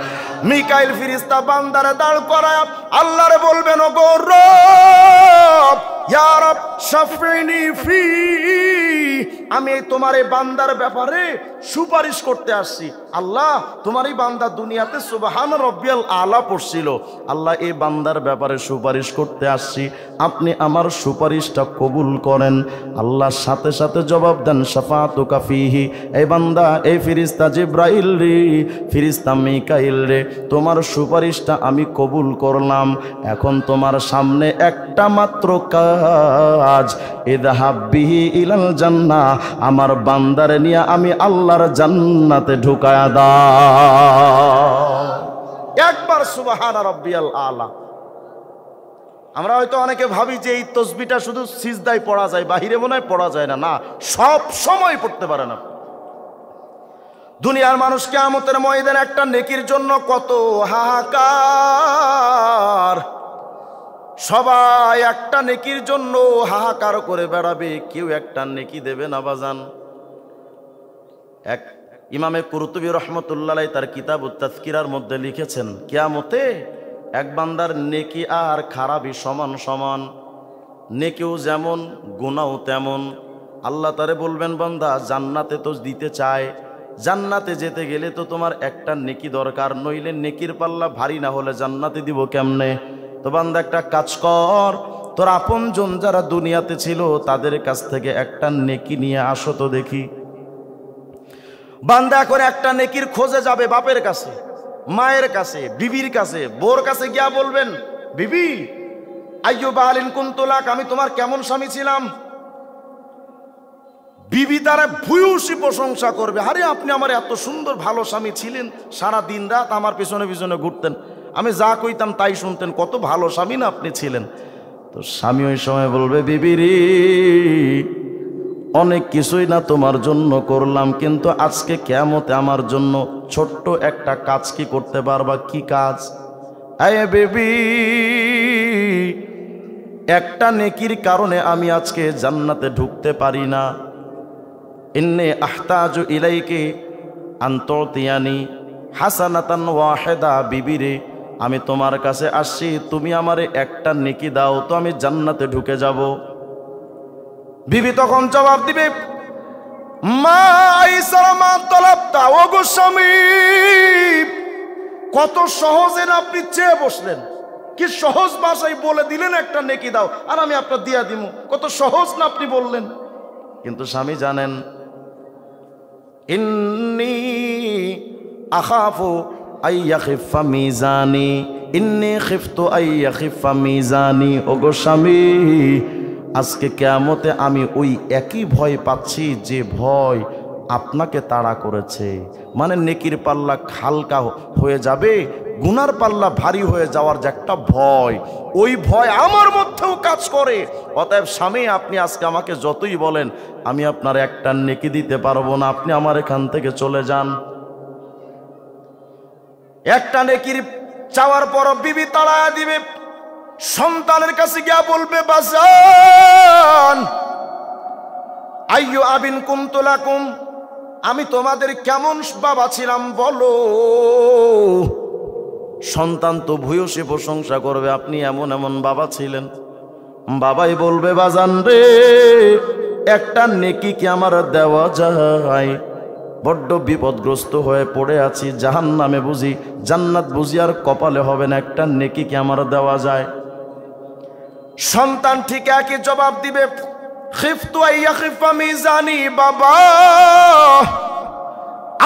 মিকাইল ফেরেশতা বান্দারে দাঁড় করায় আল্লাহরে বলবেন, ও গো রব, ইয়া রব শাফিনি ফি, আমি এই তোমার এই বান্দার ব্যাপারে সুপারিশ করতে আসছি। আল্লাহ, তোমার এই বান্দা দুনিয়াতে সুবহান রব্বিয়াল আলা পড়ছিল, আল্লাহ এই বান্দার ব্যাপারে সুপারিশ করতে আসছি, আপনি আমার সুপারিশটা কবুল করেন। আল্লাহ সাথে সাথে জবাব দেন, শাফাতুকা ফিহি, এই বান্দা, এই ফেরেশতা জিবরাইল রে, ফেরেশতা মিকাইল রে, তোমার সুপারিশটা আমি কবুল করলাম। এখন তোমার সামনে একটা মাত্র কাজ, ইযহাব বিহি ইলাল জান্নাহ, আমার বান্দারে নিয়ে আমি আল্লাহর জান্নাতে ঢুকায়া দাও। একবার সুবহান রাব্বিয়াল আলা। আমরা হয়তো অনেকে ভাবি যে এই তাসবিহটা শুধু সিজদায় পড়া যায়, বাহিরে মনে হয় পড়া যায় না। না, সব সময় পড়তে পারে না। দুনিয়ার মানুষ কিয়ামতের ময়দানে একটা নেকির জন্য কত হাহাকার, সবাই একটা নেকির জন্য হাহাকার করে বেড়াবে, কেউ একটা নেকি দেবে না বাজান। এক ইমামে কুরতুবী রহমতুল্লাহ আলাইহি তার কিতাবুত তাযকিরার মধ্যে লিখেছেন, কিয়ামতে এক বান্দার নেকি আর খারাপই সমান সমান, নেকিও যেমন গুনাহও তেমন। আল্লাহ তারে বলবেন, বান্দা জান্নাতে তো দিতে চায়, জান্নাতে যেতে গেলে তো তোমার একটা নেকি দরকার, নইলে নেকির পাল্লা ভারী না হলে জান্নাতে দিব কেমনে? তো বান্দা একটা কাজ কর, তোর আপনজন যারা দুনিয়াতে ছিল তাদের কাছ থেকে একটা নেকি নিয়ে আসো তো দেখি। বান্দা এখন একটা নেকির খোঁজে যাবে বাপের কাছে, মায়ের কাছে, বিবির কাছে, বোর কাছে গিয়া বলবেন, বিবি আইয়ুবা আলিন কুনতুলাক, আমি তোমার কেমন স্বামী ছিলাম। বিবি তারা ভূয়সী প্রশংসা করবে, আরে আপনি আমার এত সুন্দর ভালো স্বামী ছিলেন, সারা দিন রাত আমার পিছনে পিছনে ঘুরতেন, আমি যা কইতাম তাই শুনতেন, কত ভালো স্বামী না আপনি ছিলেন। তো স্বামী ওই সময় বলবে, বিবি রে, অনেক কিছুই না তোমার জন্য করলাম, কিন্তু আজকে কিয়ামতে আমার জন্য ছোট্ট একটা কাজ কি করতে পারবা? কি কাজ? আয় বেবি, একটা নেকির কারণে আমি আজকে জান্নাতে ঢুকতে পারি না। ইন্নী আহতাজু ইলাইকি আন তুতিয়ানি হাসানাতান ওয়াহিদা, বিবি রে, আমি তোমার কাছে আসছি, তুমি আমারে একটা নেকি দাও তো আমি জান্নাতে ঢুকে যাব। বিবি তখন জবাব দিবে, মা আইসারা মা তলাবতা, ও গো স্বামী, কত সহজে না আপনি চেয়ে বসলেন, কি সহজ ভাষায় বলে দিলেন একটা নেকি দাও আর আমি আপনার দিয়া দিমু, কত সহজ না আপনি বললেন। কিন্তু স্বামী জানেন, ইন্নী আখাফু আইয়াখিফা মিজানি, ইন্নী খিফতু আইয়াখিফা মিজানি, ও গো স্বামী, আজকে কিয়ামতে আমি ওই একই ভয় পাচ্ছি যে ভয় আপনাকে তাড়া করেছে। মানে নেকির পাল্লা হালকা হয়ে যাবে, গুনার পাল্লা ভারী হয়ে যাওয়ার যে একটা ভয়, ওই ভয় আমার মধ্যেও কাজ করে। অতএব স্বামী, আপনি আজকে আমাকে যতই বলেন আমি আপনার একটা নেকি দিতে পারবো না, আপনি আমার এখান থেকে চলে যান। একটা নেকির চাওয়ার পর বিবি তাড়ায়া দিবে, সন্তানের কাছে গিয়া বলবে, বাজান আইয়ু আবিন কুনতুলাকুম, আমি তোমাদের কেমন বাবা ছিলাম বলো। সন্তান তো ভূয়সী প্রশংসা করবে, আপনি এমন এমন বাবা ছিলেন। বাবাই বলবে, বাজান রে, একটা নেকি কি আমার দেওয়া যায়? বড্ড বিপদগ্রস্ত হয়ে পড়ে আছি, জাহান্নামে বুঝি জান্নাত বুঝি আর কপালে হবে না, একটা নেকি কি আমার দেওয়া যায়? সন্তান ঠিক একই জবাব দিবে, খিফতু আইয়াখিফা মিজানি, বাবা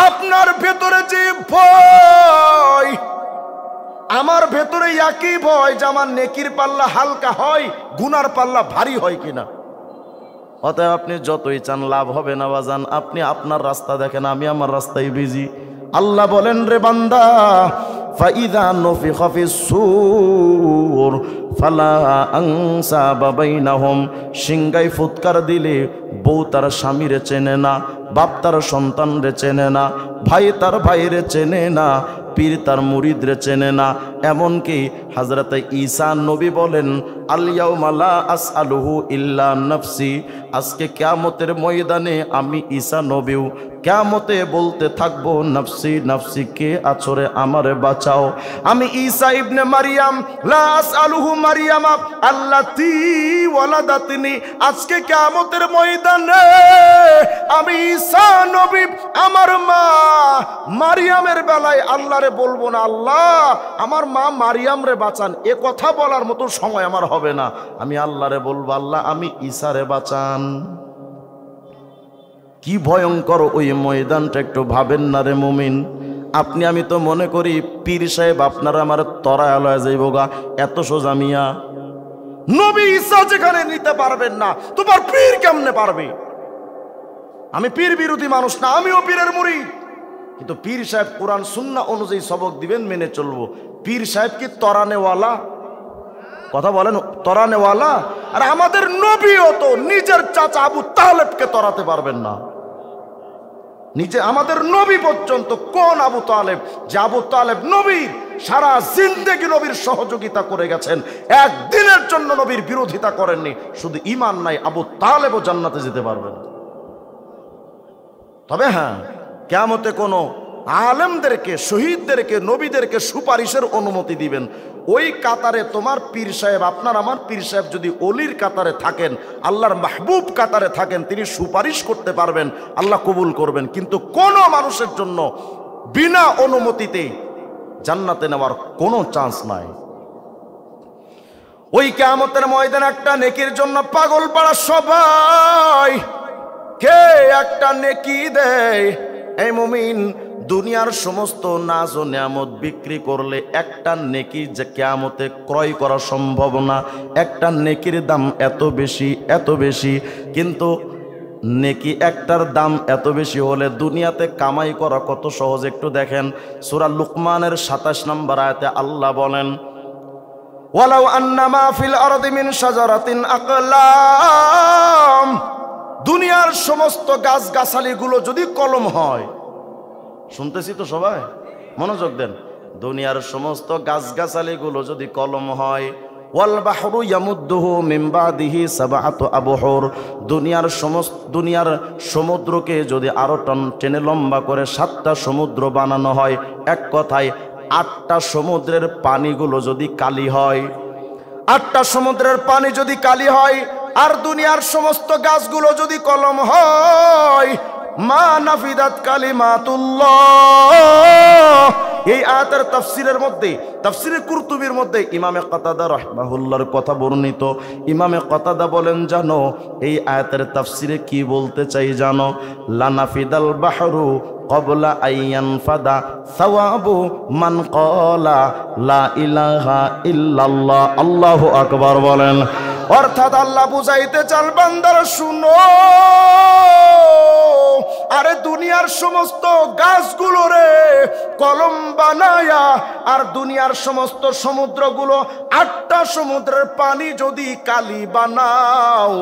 আপনার ভেতরে যে ভয়, আমার ভেতরে একই ভয় যে আমার নেকির পাল্লা হালকা হয়, গুনার পাল্লা ভারী হয় কিনা। অতএব আপনি যতই চান লাভ হবে না বাজান, আপনি আপনার রাস্তা দেখেন, আমি আমার রাস্তায় বিজি। আল্লাহ বলেন, রে বান্দা, ফাইযা নুফিখা ফিস-সূর ফালা আনসাবা বাইনাহুম, সিংগায় ফুৎকার দিলে বউ তার স্বামীরে চেনে না, বাপ তার সন্তানরে চেনে না, ভাই তার ভাইরে চেনে না, পীর তার মুরিদরে চেনে না। এমনকি হযরত ঈসা নবী বলেন, আল ইয়াউমা লা আসআলুহু ইল্লা নাফসি, আজকে কিয়ামতের ময়দানে আমি ঈসা নবীও কিয়ামতে বলতে থাকবো নফসি নফসি, কে আছরে আমারে বাঁচাও। আমি ঈসা ইবনে মারিয়াম লা আসআলুহু মারিয়ামা আল্লাতী ওয়ালাদাতনি, আজকে কিয়ামতের ময়দানে আমি ঈসা নবী আমার মা মারিয়ামের বেলায় আল্লাহরে বলবো না আল্লাহ আমার মা মারিয়াম রে বাঁচান, এ কথা বলার মতো সময় আমার হবে না। আমি আল্লাহরে বলবো আল্লাহ আমি ঈসারে বাঁচান। কি ভয়ঙ্কর ওই ময়দানটা, একটু ভাবেন না রে মুমিন। আপনি আমি তো মনে করি পীর সাহেব আপনারা আমার তরায় লয়ে যাইব গা, এত সোজা মিয়া। নবী ঈসা যেখানে নিতে পারবেন না, তোমার পীর কেমনে পারবে? আমি পীর বিরোধী মানুষ না, আমিও পীরের মুরিদ, কিন্তু পীর সাহেব কোরআন সুন্নাহ অনুযায়ী সবক দিবেন, মেনে চলবো। পীর সাহেব কি তরানেওয়ালা? কথা বলেন, তরানেওয়ালা? আর আমাদের নবীও তো নিজের চাচা আবু তালেবকে তরাতে পারবেন না। নিজে আমাদের নবী পর্যন্ত কোন আবু তালেব, যে আবু তালেব নবীর সারা জিন্দেগি নবীর সহযোগিতা করে গেছেন, একদিনের জন্য নবীর বিরোধিতা করেননি। শুধু ঈমান নাই, আবু তালেবও জান্নাতে যেতে পারবে না। তবে হ্যাঁ, কিয়ামতে কোনো আলেমদেরকে, শহীদদেরকে, নবীদেরকে সুপারিশের অনুমতি দিবেন। ওই কাতারে তোমার পীর সাহেব, আপনার আমার পীর সাহেব যদি অলির কাতারে থাকেন, আল্লাহর মাহবুব কাতারে থাকেন, তিনি সুপারিশ করতে পারবেন, আল্লাহ কবুল করবেন। কিন্তু কোনো মানুষের জন্য বিনা অনুমতিতে জান্নাতে নেওয়ার কোনো চান্স নাই। ওই কিয়ামতের ময়দানে একটা নেকির জন্য পাগল পাড়া সবাই। কে একটা নেকি দেয়? এই মুমিন, দুনিয়ার সমস্ত নাজ ও নিয়ামত বিক্রি করলে একটা নেকি যে কিয়ামতে ক্রয় করা সম্ভব না। একটা নেকির দাম এত বেশি, এত বেশি, কিন্তু নেকি একটার দাম এত বেশি হলে দুনিয়াতে কামাই করা কত সহজ একটু দেখেন। সূরা লুকমানের 27 নম্বর আয়াতে আল্লাহ বলেন, ওয়ালাউ আন্নামা ফিল আরদি মিন শাজারাতিন আকলাম, দুনিয়ার সমস্ত গাছগাছালিগুলো যদি কলম হয়, শুনতেছি তো সবাই, মনোযোগ দেন, দুনিয়ার সমস্ত গাছগাছালিগুলো যদি কলম হয়, ওয়াল বাহরু ইয়ামুদ্দুহু মিন বাদিহি সাবআতু আবহুর, দুনিয়ার সমুদ্রকে যদি আরো টেনে লম্বা করে 7টা সমুদ্র বানানো হয়, এক কথায় 8টা সমুদ্রের পানিগুলো যদি কালি হয়, 8টা সমুদ্রের পানি যদি কালি হয়, আর দুনিয়ার সমস্ত গাছগুলো যদি কলম হয়, মা নাফিদাত কালিমাতুল্লাহ। এই আয়াতের তাফসীরের মধ্যে, তাফসীরে কুরতুবীর মধ্যে ইমামে কাতাদা রাহমাহুল্লাহর কথা বর্ণিত। ইমামে কাতাদা বলেন, জানো এই আয়াতের তাফসীরে কি বলতে চাই জানো? লানাফিদাল বাহরু ক্বাবলা আইয়ানফাদা সাওয়াবু মান ক্বালা লা ইলাহা ইল্লাল্লাহ। আল্লাহু আকবার বলেন। অর্থাৎ আল্লাহ বুঝাইতে চান, বান্দারা শুনো, আরে দুনিয়ার সমস্ত গাছগুলো রে কলম বানায়া, আর দুনিয়ার সমস্ত সমুদ্রগুলো 8টা সমুদ্রের পানি যদি কালি বানাও,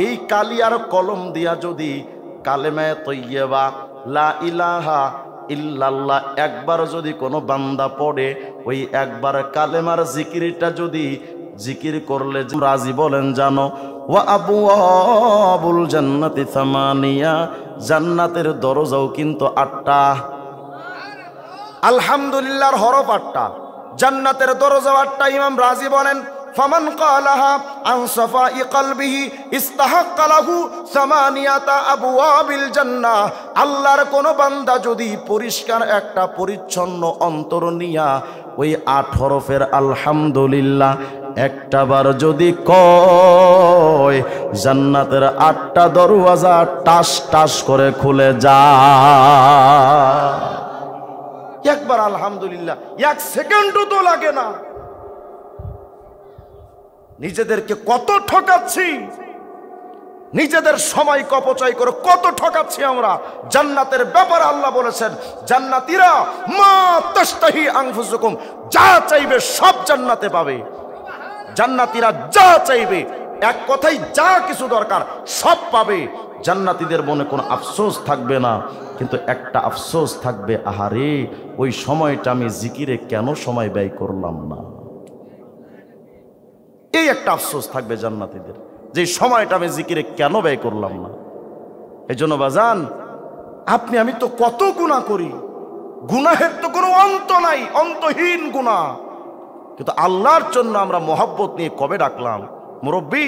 এই কালি আর কলম দিয়া যদি কালেমায়ে তৈয়্যিবা লা ইলাহা ইল্লাল্লাহ একবার যদি কোনো বান্দা পড়ে, ওই একবার কালেমার জিকিরটা যদি জিকির করলে রাজি, বলেন জানো, ওয়া আবওয়াবুল জান্নাতি সামানিয়া, জান্নাতের দরজাও কিন্তু 8টা। আলহামদুলিল্লাহর হরফ 8টা, জান্নাতের দরজাও 8টা। ইমাম রাজি বলেন, ফামান ক্বালাহা আন সাফাই কলবিহি ইস্তাহাক্কা লাহু সামানিয়াতা আবওয়াবিল জান্নাহ। আল্লাহর কোন বান্দা যদি পরিষ্কার একটা পরিচ্ছন্ন অন্তর নিয়া ওই 8 হরফের আলহামদুলিল্লাহ একটা বার যদি কয়, জান্নাতের 8টা দরওয়াজা টাস টাস করে খুলে যায়। একবার আলহামদুলিল্লাহ, 1 সেকেন্ডও তো লাগে না। নিজেদেরকে কত ঠকাচ্ছি, নিজেদের সময় অপচয় করে কত ঠকাচ্ছি আমরা। জান্নাতের ব্যাপারে আল্লাহ বলেছেন, জান্নাতীরা মা তাশতাহি আনফুসুকুম, যা চাইবে সব জান্নাতে পাবে। জান্নাতীরা যা চাইবে, এক কথাই যা কিছু দরকার সব পাবে। জান্নাতীদের মনে কোনো আফসোস থাকবে না, কিন্তু একটা আফসোস থাকবে, আহারে ওই সময়টা আমি জিকিরে কেন সময় ব্যয় করলাম না। এই একটা আফসোস থাকবে জান্নাতীদের, যে সময়টা আমি জিকিরে কেন ব্যয় করলাম না। এই জন্য বাজান, আপনি আমি তো কত গুনাহ করি, গুনাহের তো কোনো অন্ত নাই, অন্তহীন গুনাহ। কিন্তু আল্লাহর জন্য আমরা মহব্বত নিয়ে কবে ডাকলাম? মুরব্বী,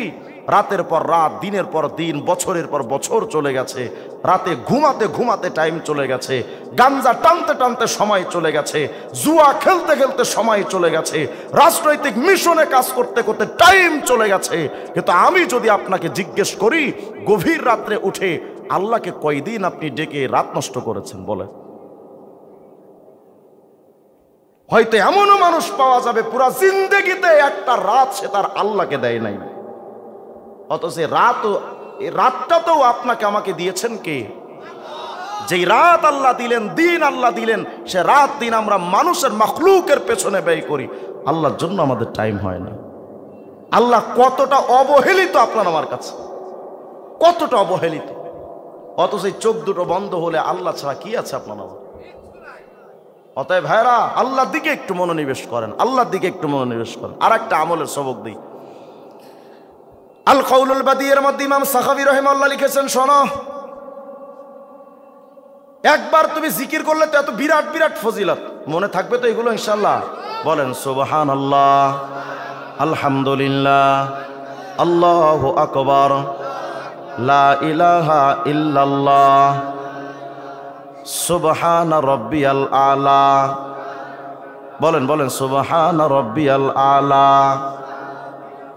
রাতের পর রাত, দিনের পর দিন, বছরের পর বছর চলে গেছে, রাতে ঘুমাতে ঘুমাতে টাইম চলে গেছে, গাঞ্জা টানতে টানতে সময় চলে গেছে, জুয়া খেলতে খেলতে সময় চলে গেছে, রাজনৈতিক মিশনে কাজ করতে করতে টাইম চলে গেছে। কিন্তু আমি যদি আপনাকে জিজ্ঞেস করি, গভীর রাত্রে উঠে আল্লাহকে কয়দিন আপনি ডেকে রাত নষ্ট করেছেন বলে? হয়তো এমনও মানুষ পাওয়া যাবে পুরা জিন্দেগিতে একটা রাত সে তার আল্লাহকে দেয় নাই, অথচ এই রাতটা তো আপনাকে আমাকে দিয়েছেন কে? যেই রাত আল্লাহ দিলেন, দিন আল্লাহ দিলেন, সে রাত দিন আমরা মানুষের মাখলুকের পেছনে ব্যয় করি, আল্লাহর জন্য আমাদের টাইম হয় না। আল্লাহ কতটা অবহেলিত আপনার আমার কাছে, কতটা অবহেলিত। অথচ এই চোখ দুটো বন্ধ হলে আল্লাহ ছাড়া কি আছে আপনার আমার? অতএব ভাইরা, আল্লাহর দিকে একটু মনোনিবেশ করেন, আল্লাহর দিকে একটু মনোনিবেশ করেন। আর একটা আমলের সবক দিই। আল কাউলুল বাদী এর মধ্যে ইমাম সাখাবী রাহিমাহুল্লাহ লিখেছেন, শোনো, একবার তুমি জিকির করলে তো এত বিরাট বিরাট ফজিলত মনে থাকবে তো এগুলো ইনশাআল্লাহ? বলেন সুবহানাল্লাহ, আলহামদুলিল্লাহ, আল্লাহু আকবার, লা ইলাহা ইল্লাল্লাহ, সুবহান রাব্বিয়াল আলা। বলেন বলেন সুবহান রাব্বিয়াল আলা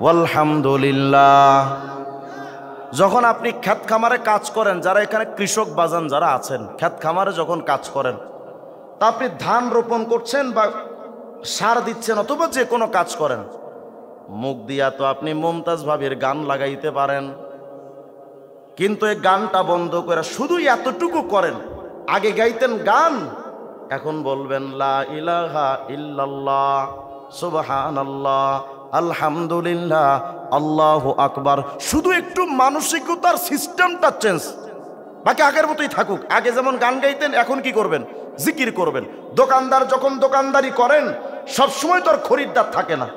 ওয়ালহামদুলিল্লাহ। যখন আপনি ক্ষেত খামারে কাজ করেন, যারা এখানে কৃষক বাজান যারা আছেন, ক্ষেত খামারে যখন কাজ করেন, তা আপনি ধান রোপণ করছেন বা সার দিচ্ছেন অথবা যে কোনো কাজ করেন, মুখ দিয়া তো আপনি মুমতাজ ভাবির গান লাগাইতে পারেন, কিন্তু এই গানটা বন্ধ করে শুধু এতটুকু করেন, আগে গাইতেন গান, এখন বলবেন লা ইলাহা ইল্লাল্লাহ, সুবহানাল্লাহ, আলহামদুলিল্লাহ, আল্লাহু আকবার। শুধু একটু মানসিকতার সিস্টেমটা চেঞ্জ, বাকি আগের মতোই থাকুক। আগে যেমন গান গাইতেন, এখন কি করবেন? জিকির করবেন। দোকানদার যখন দোকানদারি করেন, সবসময় তো আর খরিদ্দার থাকে না।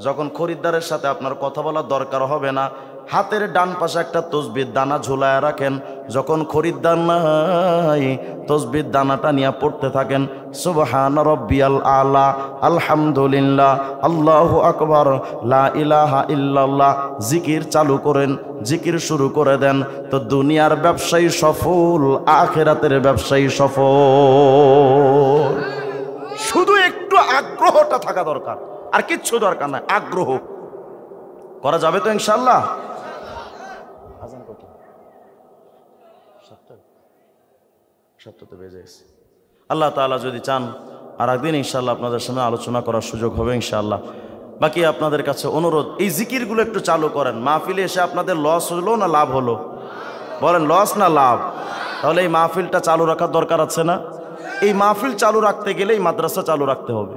যখন খরিদ্দারের সাথে আপনার কথা বলার দরকার হবে না, হাতের ডান পাশে একটা তসবির দানা ঝুলায় রাখেন। যখন খরিদ্দার নাই, তসবির দানাটা নিয়ে পড়তে থাকেন, সুবহান রাব্বিয়াল আলা, আলহামদুলিল্লাহ, আল্লাহু আকবার, লা ইলাহা ইল্লাল্লাহ। জিকির চালু করেন, জিকির শুরু করে দেন, তো দুনিয়ার ব্যবসায়ী সফল, আখিরাতের ব্যবসায়ী সফল। শুধু একটু আগ্রহটা থাকা দরকার, আর কিচ্ছু দরকার নাই। আগ্রহ করা যাবে তো ইনশাআল্লাহ? আল্লাহ তাআলা যদি চান আর একদিন ইনশাআল্লাহ আপনাদের সামনে আলোচনা করার সুযোগ হবে ইনশাআল্লাহ। বাকি আপনাদের কাছে অনুরোধ, এই জিকিরগুলো একটু চালু করেন। মাহফিলে এসে আপনাদের লস হলো না লাভ হলো? বলেন লস না লাভ? তাহলে এই মাহফিলটা চালু রাখার দরকার আছে না? এই মাহফিল চালু রাখতে গেলে এই মাদ্রাসা চালু রাখতে হবে।